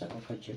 sa kakadyo.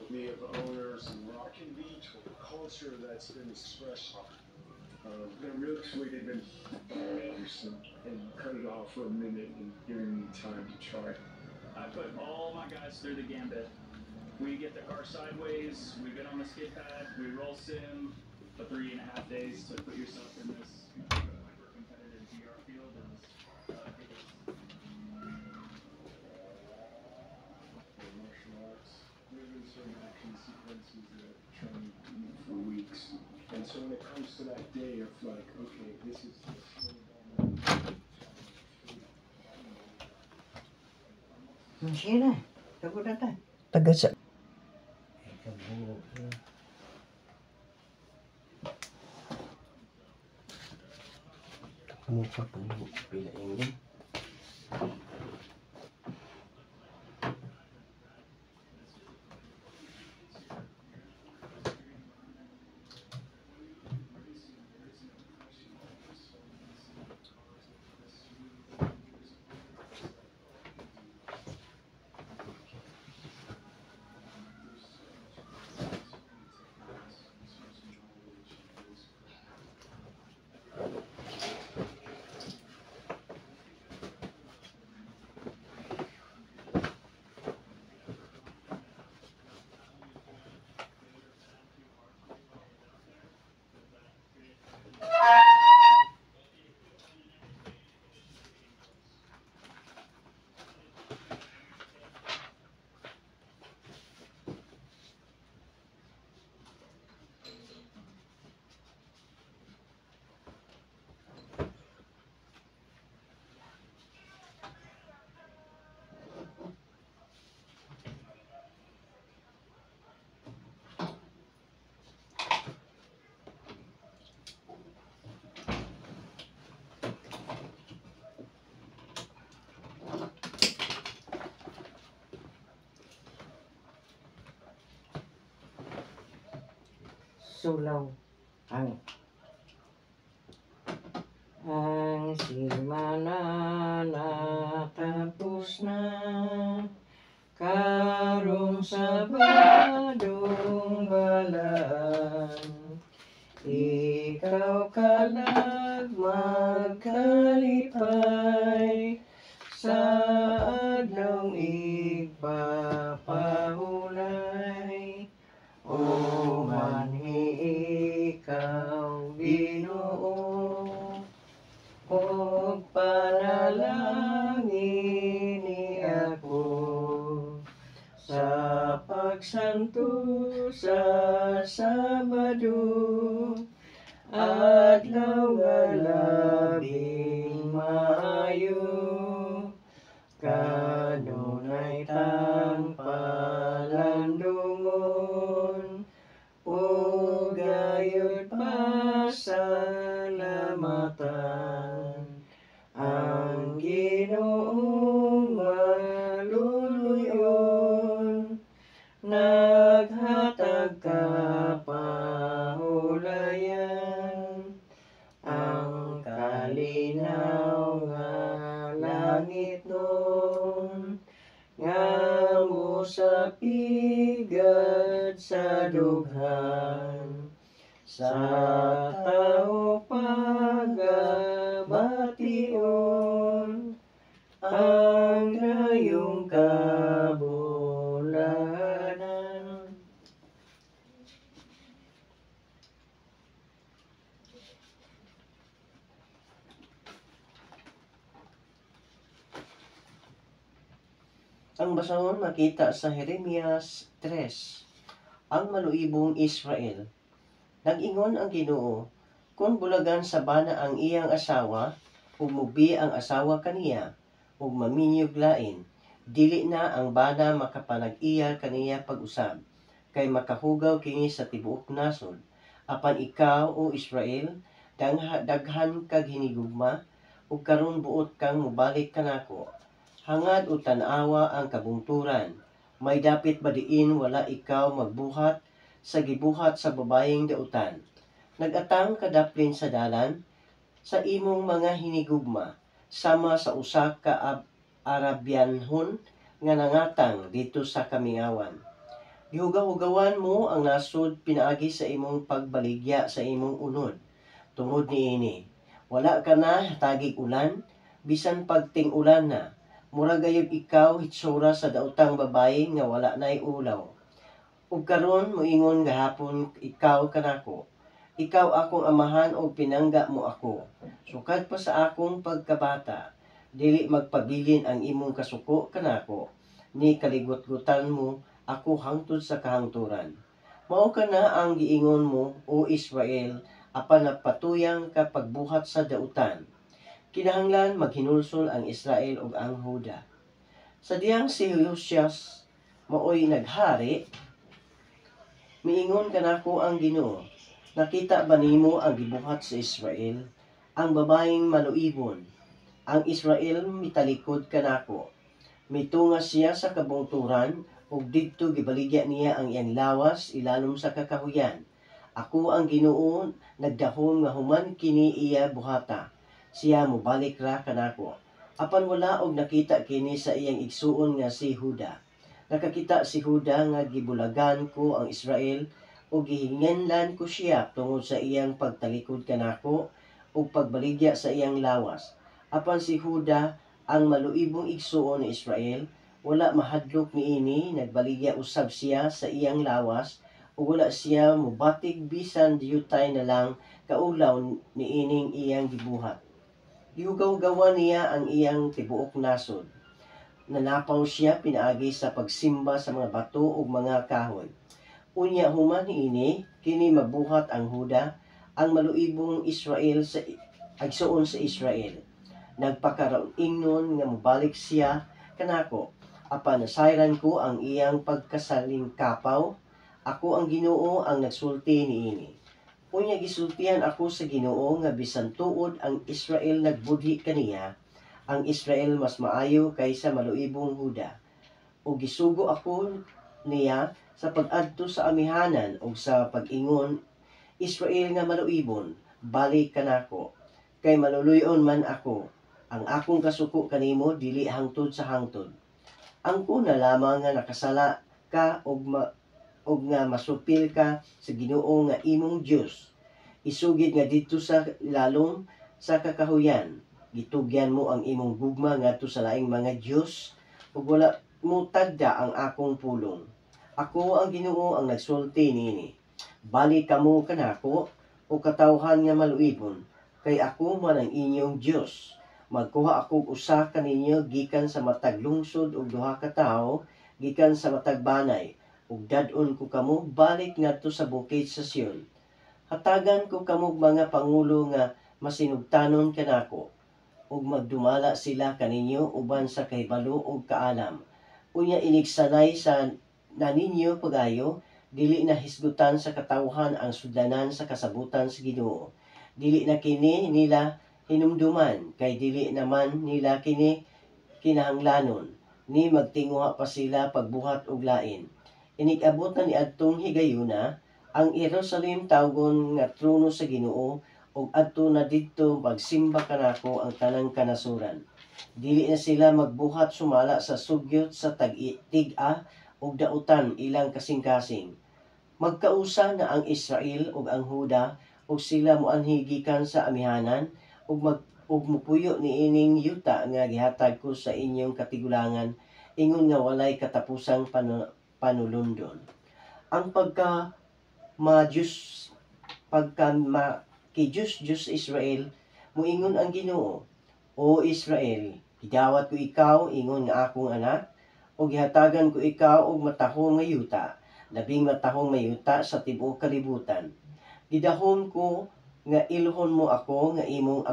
me of owners and rock can be to a culture that's been expressed. I'm really sweet even and cut it off for a minute and giving me time to try. I put all my guys through the gambit. We get the car sideways, we get on the skid pad, we roll sim for 3.5 days to put yourself in this hyper competitive GR field is martial arts. We've been certain action sequences that train for weeks. And so when it comes to that day of like, okay, this is the slow down. Sino? Tago na ta. Taga sa... Mukha pa mo pila ingin. Sulaw ang simana natapos na karong Sabadong balaan ikaw ka magkalipay sa adlong igpapahulay o manhi ikaw Ginoo o panalangin ni ako sa pagsanto sa Sabado adlaw nga labing maayo kanunay tang palandungon o gayud pasalamatan ang Ginoong maluluyon naghatag ka pahulayan ang kalinaw nga langit nun nga musapigad sa dughan sa tao pagabation ang dayong kabulanan. Ang basahon makita sa Jeremias 3. Ang maluibong Israel. Nag-ingon ang Ginoo, kung bulagan sa bana ang iyang asawa, ug mubi ang asawa kaniya, ug maminyog lain, dili na ang bana makapanag-iyal kaniya pag-usab, kay makahugaw kini sa tibuok nasod. Apan ikaw, o Israel, daghan kag hinigugma, ug karon buot kang mubalik kanako. Hangad o tan-awa ang kabungturan, may dapit ba diin wala ikaw magbuhat sa gibuhat sa babayeng dautan. Nag-atang kadaplin sa dalan, sa imong mga hinigugma, sama sa usa ka Arabianhon nga nangatang dito sa Kamingawan. Gihugaw-hugawan mo ang nasod pinaagi sa imong pagbaligya sa imong unod. Tungod niini, wala ka na hatagig ulan, bisan pagting-ulan na. Mura gayud ikaw hitsura sa daotang babayi nga wala nay ulaw. Ug karon moingon gahapon ikaw kanako, ikaw akong amahan o pinangga mo ako. Sukad pa sa akong pagkabata, dili magpabilin ang imong kasuko kanako, ni kaligot-gutan mo ako hangtod sa kahangturan. Mao ka na ang giingon mo, O Israel, apan napatuyang ka pagbuhat sa dautan. Kinahanglan maghinulsol ang Israel ug ang Huda. Sa diyang si Josias maoy naghari, miingon kanako ang Ginoo, nakita ba nimo ang gibuhat sa Israel, ang babaeng maluibon? Ang Israel mitalikod kanako. Mitungas siya sa kabungturan, ug didto gibaligya niya ang iyang lawas ilalom sa kakahuyan. Ako ang Ginoo, nagdahom nga human kini iya buhata. Siya mobalik ra kanako. Apan wala og nakita kini sa iyang igsuon nga si Huda. Nakakita si Huda nga gibulagan ko ang Israel ug gihinganlan ko siya tungod sa iyang pagtalikod kanako ug pagbaligya sa iyang lawas. Apan si Huda ang maluibong igsuon ni Israel, wala mahadlok niini, nagbaligya usab siya sa iyang lawas ug wala siya mobatig bisan diyutay na lang kaulaw niining iyang gibuhat. Gihugaw-gawan niya ang iyang tibuok nasod. Nanapaw siya pinaagi sa pagsimba sa mga bato ug mga kahoy. Unya human niini, kini mabuhat ang Huda, ang maluibong Israel sa agsuon sa Israel. Nagpakaron-ingnon nga mobalik siya kanako, apan nasayran ko ang iyang pagkasalingkapaw. Ako ang Ginoo ang nagsulti niini. Unya gisultihan ako sa Ginoo nga bisan tuod ang Israel nagbudhi kaniya, ang Israel mas maayo kaysa maluibong Huda. Ug gisugo ako niya sa pag-adto sa amihanan ug sa pag-ingon, Israel nga maluibon, balik kanako, kay maluluyon man ako. Ang akong kasuko kanimo dili hangtod sa hangtod. Ang kuna lamang nga nakasala ka ug nga masupil ka sa Ginoo nga imong Dios. Isugid nga didto sa lalong sa kakahuyan, gitugyan mo ang imong gugma ngadto sa laing mga Dios ug wala mo tagda ang akong pulong. Ako ang Ginoo ang nagsulti niini. Balik kamo kanako o katawhan nga maluibon, kay ako man ang inyong Dios. Magkuha ako usa kaninyo gikan sa matag lungsod ug duha ka tawo gikan sa matag banay, ug dad-on ko kamo balik ngadto sa bukid sa Sion. Hatagan ko kamo mga pangulo nga masinugtanon kanako, ug magdumala sila kaninyo uban sa kahibalo ug kaalam. Unya inigsanay sa naninyo pagayo, dili na hisgutan sa katawhan ang sudlanan sa kasabutan sa Ginoo. Dili na kini nila hinumduman, kay dili naman nila kini kinahanglanon, ni magtinguha pa sila pagbuhat og lain. Inig-abot na ni adtong higayuna, ang Jerusalem tawgon nga trono sa Ginoo, ug adto na didto magsimba kanako ang tanang kanasuran. Dili na sila magbuhat sumala sa sugyot sa tig-a ug dautan ilang kasing-kasing. Magkausa na ang Israel ug ang Huda, ug sila moanhi gikan sa amihanan, ug mupuyo niining yuta nga gihatag ko sa inyong katigulangan, ingon nga walay katapusang panulundon. Ang Diyos Israel, muingon ang Ginoo, O Israel, gidawat ko ikaw ingon nga akong anak, o gihatagan ko ikaw og matahong nga yuta, labing matahong mayuta sa tibuok kalibutan. Gidahom ko nga ilhon mo ako nga imong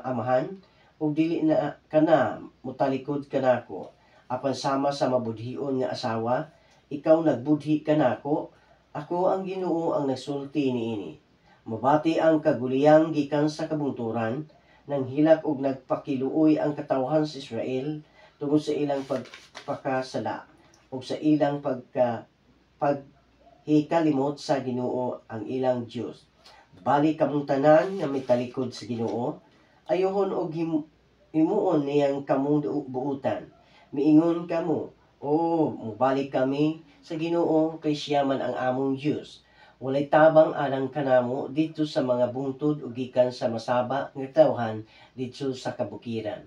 amahan, ug dili na kana mutalikod kanako. Apan sama sa mabudhion nga asawa, ikaw nagbudhi kanako. Ako ang Ginoo ang nagsulti niini. Mabati ang kaguliyang gikan sa kabungturan, nang hilak og nagpakiluoy ang katawhan sa Israel tungod sa ilang pagpakasala ug sa ilang paghikalimot sa Ginoo ang ilang Dios. Balik kamong tanan nga mitalikod sa Ginoo, ayohon og himuon niyang kamong buutan. Miingon kamo, O mubalik kami sa Ginoo kay siya man ang among Dios. Walay tabang alang kanamo dito sa mga bungtod ug gikan sa masaba nga tawhan dito sa kabukiran.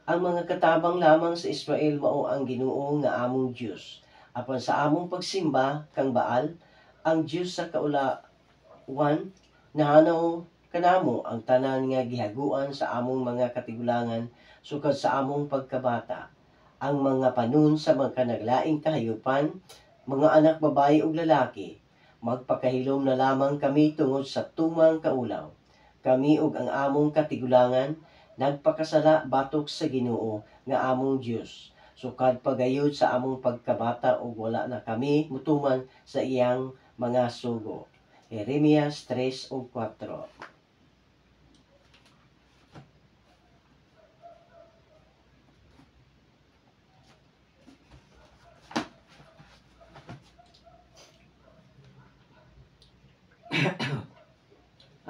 Ang mga katabang lamang sa Israel mao ang Ginoo nga among Dios. Apan sa among pagsimba kang Baal, ang Dios sa kaulawan, nahanaw kanamo ang tanan nga gihaguan sa among mga katigulangan sukad sa among pagkabata. Ang mga panon sa mga kanaglaing kahayupan, mga anak babae ug lalaki, magpakahilom na lamang kami tungod sa tumang kaulaw. Kami ug ang among katigulangan nagpakasala batok sa Ginoo nga among Dios. Sukad pagayod sa among pagkabata ug wala na kami mutuman sa iyang mga sugo. Jeremias 3:4.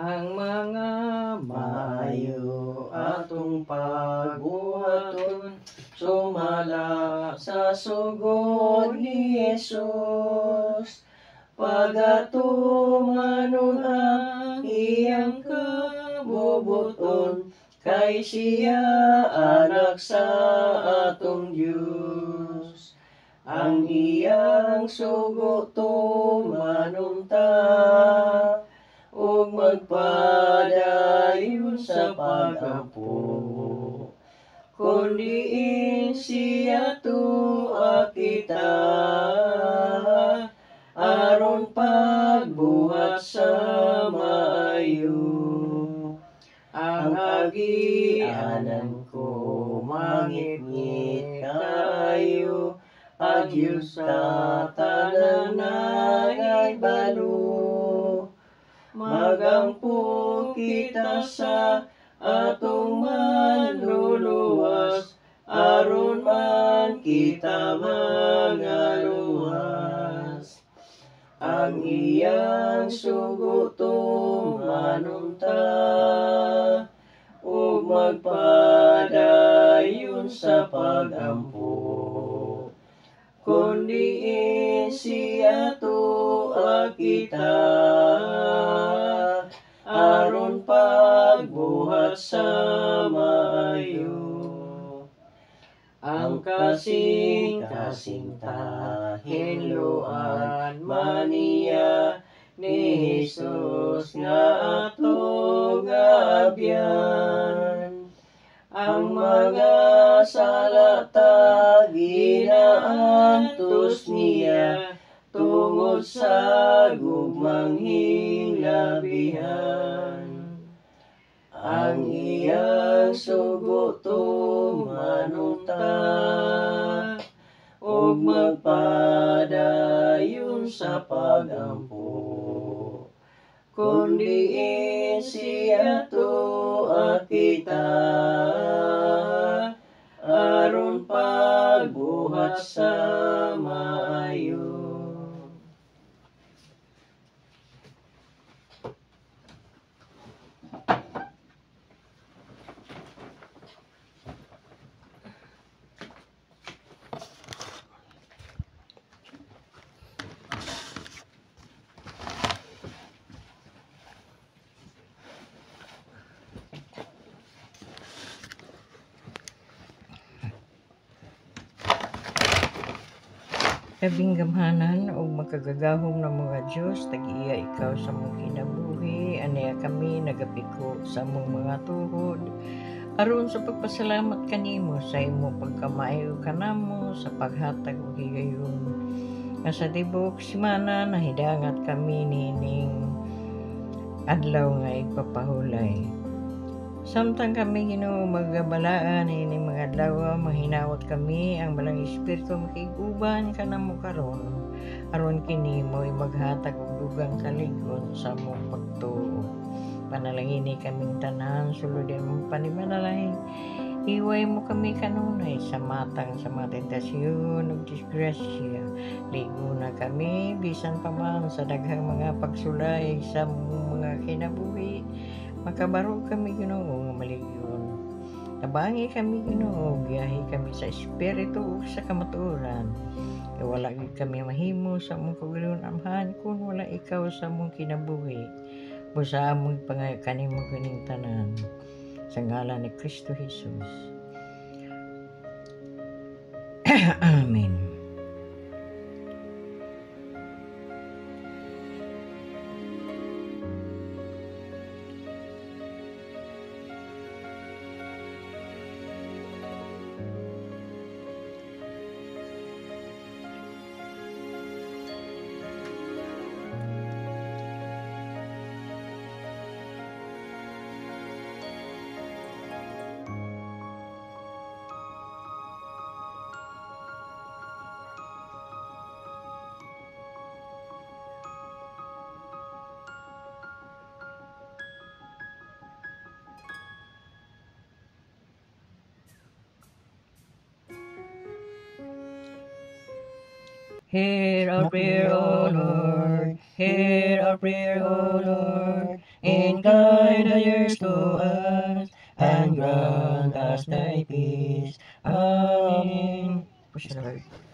Ang mga maayo atong pagbuhaton, sumala sa sugod ni Jesus. Pagatumanon ang iyang kabubuton, kay siya anak sa atong Diyos. Ang iyang sugo tumanon ta, ug magpadayon sa pag-ampo. Kundiin siya tuwa kita, aron pagbuhat sa maayo. Ang agianan ko mangit-ngit kaayo, agyos sa tanan ay balo. Magampo kita sa atong manluluwas, aron man kita mangaluwas. Ang iyang sugo tumanon ta, ug magpadayon sa pag-ampo. Kundiin siya tuwa kita, aron pagbuhat sa maayo. Ang kasing-kasing hinluan maniya ni Jesus nga atong abyan. Ang mga salata ginaantos niya tungod sa gugmang hinglabihan. Ang iyang sugo tumanon ta, ug magpadayon sa pag-ampo. Kundiin siya tuwa kita, aron pagbuhat sa maayo. Labing gamhanan o makagagahom ng mga Diyos, tag-iya ikaw sa mong kinabuhi, aniya kami nagapiko sa mong mga tuhod. Aron sa pagpasalamat kanimo sa imo pagkamayo kanamo sa paghatag og higayon. Nga sa tibok simana nahidangat kami nining adlaw nga igpapahulay. Samtang kami Ginoo magabalaan ining mga adlaw, mahinawot kami ang balang espiritu makiguban kanamo karon, aron kini mo'y maghatag og dugang kaligon sa mong pagtuo. Panalangini kaming tanan, sulodin mong panimanalangin, iway mo kami kanunay sa matang sa mga tentasyon ug disgrasya. Ligo na kami bisan pa man sa daghang mga pagsulay sa mga kinabuhi. Makabaro kami Ginoo nga maligyon. Tabangi kami Ginoo, biyahe kami sa espiritu ug sa kamatuoran. wala gid kami mahimo sa among kaugalingong amhan kung wala ikaw sa among kinabuhi. Busa among pangayo kanimo kining tanan. Sa ngalan ni Kristo Jesus. Amen. Hear our prayer, O Lord. Hear our prayer, O Lord. Incline thy ears to us, and grant us thy peace. Amen. Push the Lord.